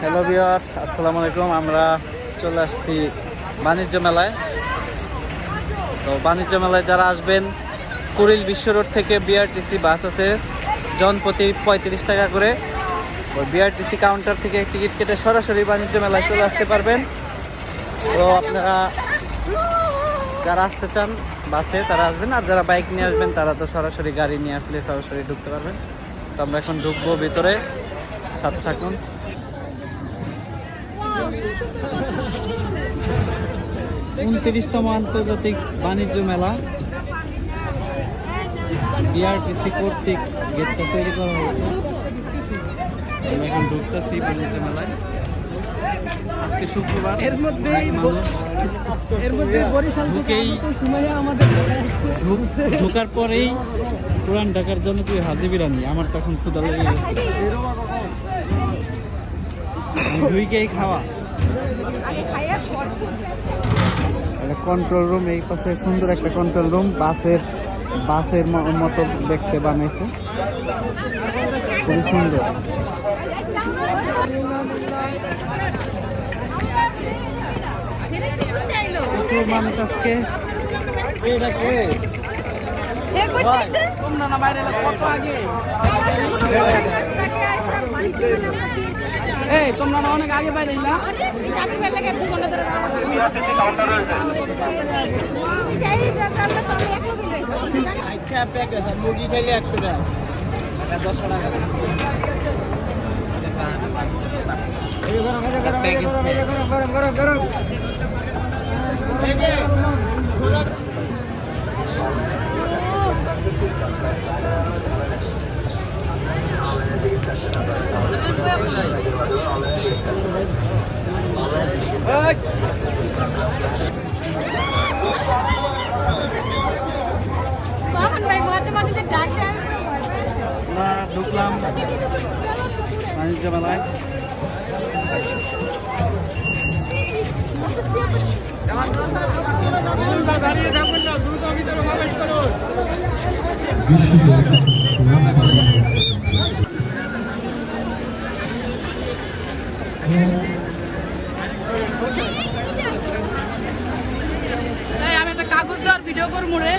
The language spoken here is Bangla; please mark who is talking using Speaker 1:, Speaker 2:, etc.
Speaker 1: হ্যালো ভিউয়ার, আসসালামু আলাইকুম। আমরা চলে আসছি বাণিজ্য মেলায়। তো বাণিজ্য মেলায় যারা আসবেন, কুড়িল বিশ্ব রোড থেকে বিআরটিসি বাস আছে জনপ্রতি 35 টাকা করে। ওই বিআরটিসি কাউন্টার থেকে টিকিট কেটে সরাসরি বাণিজ্য মেলায় চলে আসতে পারবেন। তো আপনারা যারা আসতে চান বাসে তারা আসবেন, আর যারা বাইক নিয়ে আসবেন তারা তো সরাসরি গাড়ি নিয়ে আসলে সরাসরি ঢুকতে পারবেন। তো আমরা এখন ঢুকবো ভিতরে, সাথে থাকুন। 29তম আন্তর্জাতিক বাণিজ্য মেলা বিআরটিসি কর্তৃক গেটটা তৈরি করা হয়েছে। আমরা এখন ঢুকতেছি বাণিজ্য মেলায়। আজকে শুক্রবার,
Speaker 2: এর মধ্যে বরিশাল
Speaker 1: ঢুকেই ঢোকার পরেই পুরান ঢাকার জনপ্রিয় হাজি বিরিয়ানি। আমার তখন ক্ষুধা লেগে গেছে, ঢুকেই খাওয়া। কন্ট্রোল রুম, এই পাশে সুন্দর একটা কন্ট্রোল রুম, বাসের মতো দেখতে বানাইছে, খুবই সুন্দর। মানুষ আজকে
Speaker 2: তোমরা অনেক আগে বাইরে মুরগি খাইলে 100 টাকা, 10 টাকা। গরম গরম গরম।
Speaker 1: ঢুকলাম বাণিজ্য মেলায়।
Speaker 2: দাঁড়িয়ে থাকবেন না, দ্রুত ভিতরে প্রবেশ করুন। আমি একটা কাগজ দেওয়ার ভিডিও করবো রে।